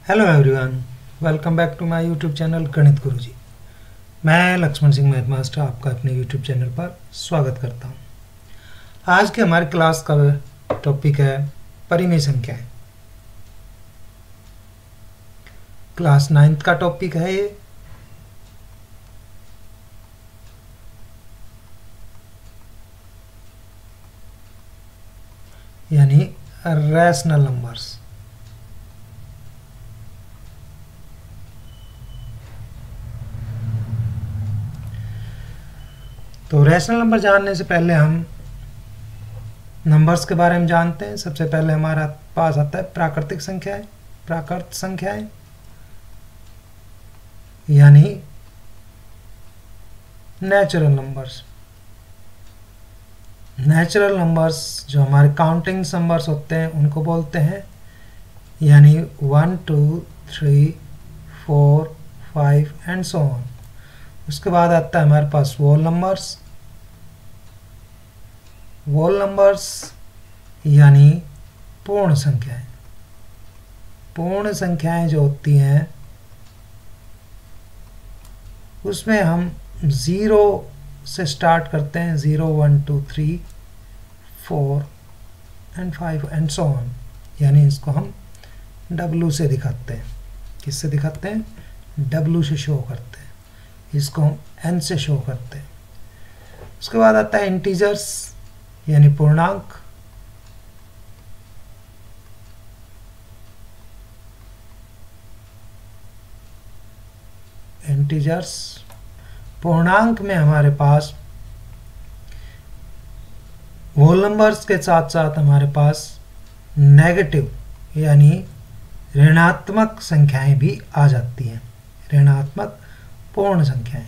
Hello everyone, welcome back to my YouTube channel गणित गुरुजी। मैं लक्ष्मण सिंह मैथ मास्टर आपका अपने यूट्यूब चैनल पर स्वागत करता हूं। आज के हमारे क्लास का टॉपिक है परिमेय संख्याएं। क्लास 9th का टॉपिक है ये। यानी रैशनल नंबर्स। तो रैशनल नंबर जानने से पहले हम नंबर्स के बारे में जानते हैं। सबसे पहले हमारा पास आता है प्राकृतिक संख्याएं, प्राकृत संख्याएं यानी नेचुरल नंबर्स। नेचुरल नंबर्स जो हमारे काउंटिंग नंबर्स होते हैं उनको बोलते हैं, यानी 1 2 3 4 5 एंड सो ऑन। उसके बाद आता है हमारे पास वोल नंबर्स। वोल नंबर्स यानी पूर्ण संख्याएं। पूर्ण संख्याएं जो होती हैं उसमें हम 0 से स्टार्ट करते हैं, 0 1 2 3 4 एंड 5 एंड सो ऑन। यानी इसको हम W से दिखाते हैं। किससे दिखाते हैं? W से शो करते हैं। इसको हम N से शो करते हैं। उसके बाद आता है इंटीजर्स यानी पूर्णांक। इंटीजर्स पूर्णांक में हमारे पास होल नंबर्स के साथ साथ हमारे पास नेगेटिव यानी ऋणात्मक संख्याएं भी आ जाती हैं। ऋणात्मक पूर्ण संख्याएं,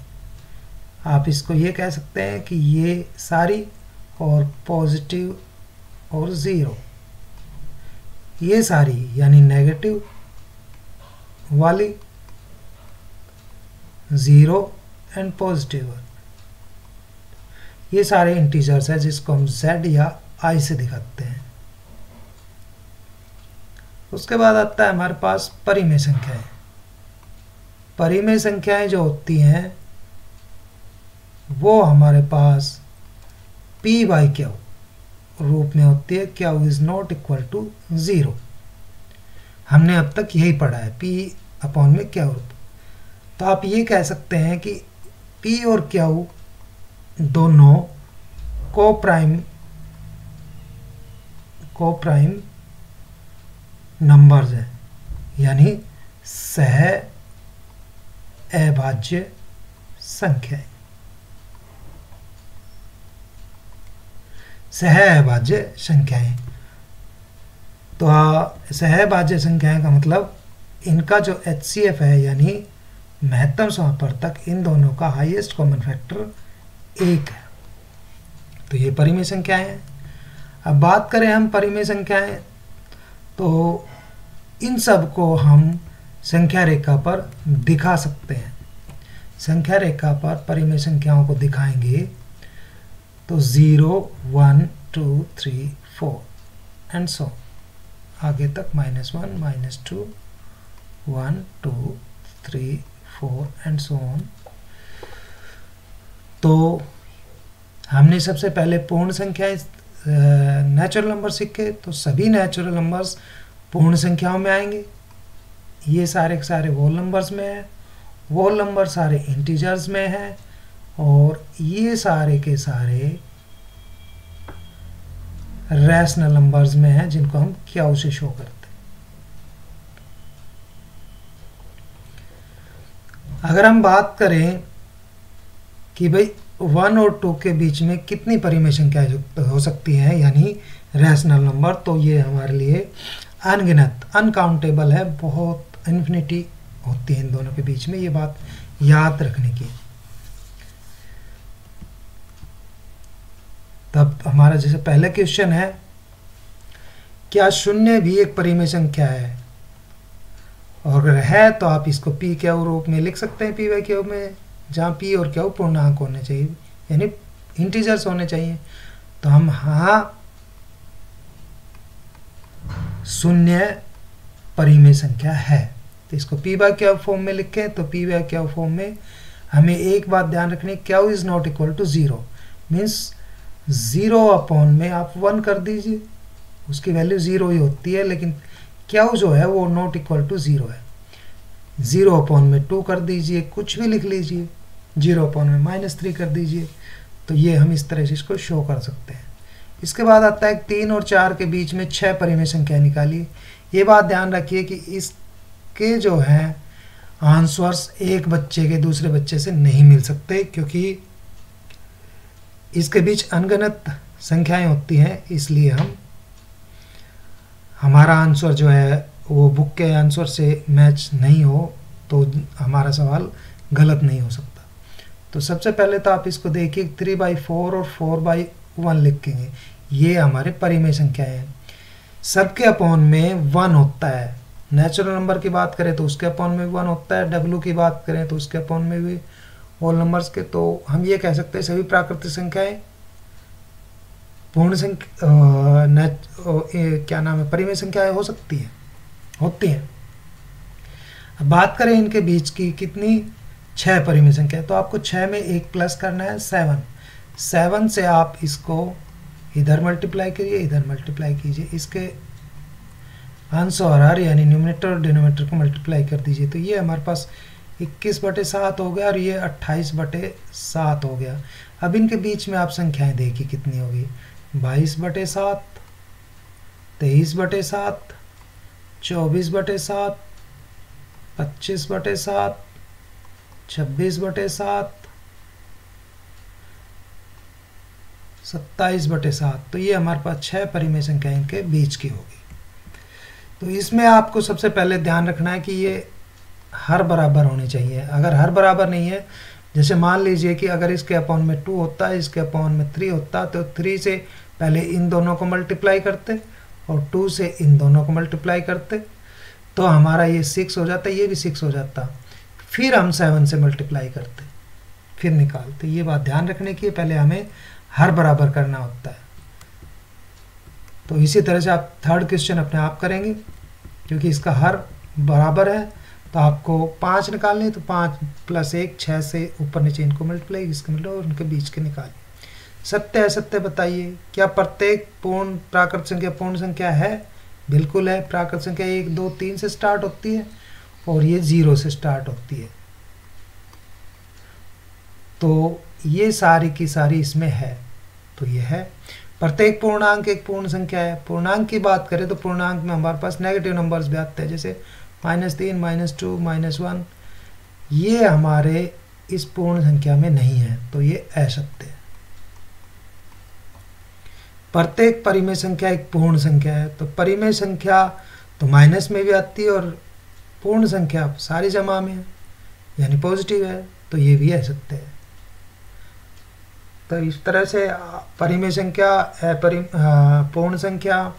आप इसको ये कह सकते हैं कि ये सारी और पॉजिटिव और ज़ीरो, ये सारी यानी नेगेटिव वाली, ज़ीरो एंड पॉजिटिव, ये सारे इंटीजर्स हैं जिसको हम Z या I से दिखाते हैं। उसके बाद आता है हमारे पास परिमेय संख्याएं। परिमेय संख्याएं जो होती हैं वो हमारे पास P/Q रूप में होती है। Q is not equal to 0। हमने अब तक यही पढ़ा है, P/Q रूप। तो आप ये कह सकते हैं कि P और Q दोनों को प्राइम नंबर्स हैं, यानी सह अभाज्य संख्याएं। सह अभाज्य संख्याएं तो सह अभाज्य संख्याएं का मतलब इनका जो HCF है यानी महत्तम समापवर्तक, इन दोनों का हाईएस्ट कॉमन फैक्टर 1 है। तो ये परिमेय संख्याएं हैं। अब बात करें हम परिमेय संख्याएं, तो इन सब को हम संख्या रेखा पर दिखा सकते हैं। संख्या रेखा पर परिमेय संख्याओं को दिखाएंगे तो 0 1 2 3 4 एंड सो आगे तक -1 -2 1 2 3 4 एंड सो ऑन। तो हमने सबसे पहले पूर्ण संख्याएं नेचुरल नंबर सीखे, तो सभी नेचुरल नंबर्स पूर्ण संख्याओं में आएंगे। ये सारे के सारे होल नंबर्स में है, होल नंबर सारे इंटीजर्स में है, और ये सारे के सारे रैशनल नंबर्स में है जिनको हम Q से शो करते हैं। अगर हम बात करें कि भाई 1 और 2 के बीच में कितनी परिमेय संख्याएं हो सकती हैं यानी रैशनल नंबर, तो ये हमारे लिए अनगिनत अनकाउंटेबल है। बहुत इन्फिनिटी होती है इन दोनों के बीच में, ये बात याद रखने की। तब हमारा जैसे पहला क्वेश्चन है, क्या शून्य भी एक परिमेय संख्या है? और अगर है तो आप इसको P/Q रूप में लिख सकते हैं, P/Q में, जहाँ P और Q पूर्णांक होने चाहिए यानी इंटीजर्स होने चाहिए। तो हम शून्य परिमेय संख्या है। तो इसको पी बाय क्यू फॉर्म में लिखें तो पी बाय क्यू फॉर्म में हमें एक बात ध्यान रखनी, Q is not equal to zero, means 0 upon में आप 1 कर दीजिए, उसकी वैल्यू 0 ही होती है, लेकिन क्यू जो है वो नॉट इक्वल टू 0 है। 0 अपॉन में 2 कर दीजिए, कुछ भी लिख लीजिए, 0 अपॉन में -3 कर दीजिए, तो ये हम इस तरह से इसको शो कर सकते हैं। इसके बाद आता है 3 और 4 के बीच में 6 परिमेय संख्या निकालिए। ये बात ध्यान रखिए कि इसके जो हैं आंसर्स एक बच्चे के दूसरे बच्चे से नहीं मिल सकते, क्योंकि इसके बीच अनगिनत संख्याएं होती हैं, इसलिए हमारा आंसर जो है वो बुक के आंसर से मैच नहीं हो तो हमारा सवाल गलत नहीं हो सकता। तो सबसे पहले तो आप इसको देखिए, 3/4 और 4/1 लिखेंगे, ये हमारे परिमेय संख्या है। सबके अपॉन में 1 होता है, नेचुरल नंबर की बात करें तो उसके अपॉन में 1 होता है, डब्ल्यू की बात करें तो उसके अपॉन में भी होल नंबर्स के, तो हम ये कह सकते हैं सभी प्राकृतिक संख्याएं पूर्ण संख्या क्या नाम है परिमेय संख्याएं हो सकती हैं, होती हैं। अब बात करें इनके बीच की, कितनी 6 परिमेय संख्या, तो आपको 6 में 1 प्लस करना है 7 से आप इसको इधर मल्टीप्लाई करिए, इधर मल्टीप्लाई कीजिए, इसके आंसर यानी न्यूमरेटर और डिनोमिनेटर को मल्टीप्लाई कर दीजिए, तो ये हमारे पास 21/7 हो गया और ये 28/7 हो गया। अब इनके बीच में आप संख्याएं देखिए कितनी होगी, 22/7, 23/7, 24/7, 25/7, 26/7, 27/7, तो ये हमारे पास 6 परिमेय संख्या इनके बीच की होगी। तो इसमें आपको सबसे पहले ध्यान रखना है कि ये हर बराबर होनी चाहिए। अगर हर बराबर नहीं है, जैसे मान लीजिए कि अगर इसके अपॉन में 2 होता है, इसके अपॉन में 3 होता, तो 3 से पहले इन दोनों को मल्टीप्लाई करते और 2 से इन दोनों को मल्टीप्लाई करते, तो हमारा ये 6 हो जाता, ये भी 6 हो जाता, फिर हम 7 से मल्टीप्लाई करते, फिर निकालते। ये बात ध्यान रखने की, पहले हमें हर बराबर करना होता है। तो इसी तरह से आप थर्ड क्वेश्चन अपने आप करेंगे, क्योंकि इसका हर बराबर है, तो आपको 5 निकालने, तो 5 + 1 6 से ऊपर नीचे इनको मल्टीप्लाई, इसके मतलब और उनके बीच के निकालिए। सत्य है सत्य बताइए, क्या प्रत्येक पूर्ण प्राकृत संख्या पूर्ण संख्या है? बिल्कुल है। प्राकृत संख्या 1 2 3 से स्टार्ट होती है और ये 0 से स्टार्ट होती है, तो ये सारी की सारी इसमें है, तो ये है। प्रत्येक पूर्णांक एक पूर्ण संख्या है। पूर्णांक की बात करें तो पूर्णांक में हमारे पास नेगेटिव नंबर्स भी आते हैं, जैसे -3, -2, -1, ये हमारे इस पूर्ण संख्या में नहीं है, तो ये असत्य है। प्रत्येक परिमेय संख्या एक पूर्ण संख्या है, तो परिमेय संख्या तो माइनस में भी आती है और पूर्ण संख्या सारी जमा में है, यानी पॉजिटिव है, तो ये भी असत्य है। तो इस तरह से परिमेय संख्या, पूर्ण संख्या,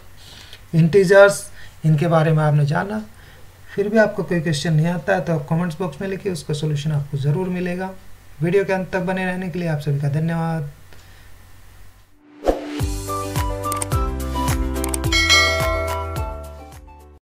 इंटीजर्स, इनके बारे में आपने जाना। फिर भी आपको कोई क्वेश्चन नहीं आता है तो आप कमेंट्स बॉक्स में लिखिए, उसका सोल्यूशन आपको ज़रूर मिलेगा। वीडियो के अंत तक बने रहने के लिए आप सभी का धन्यवाद।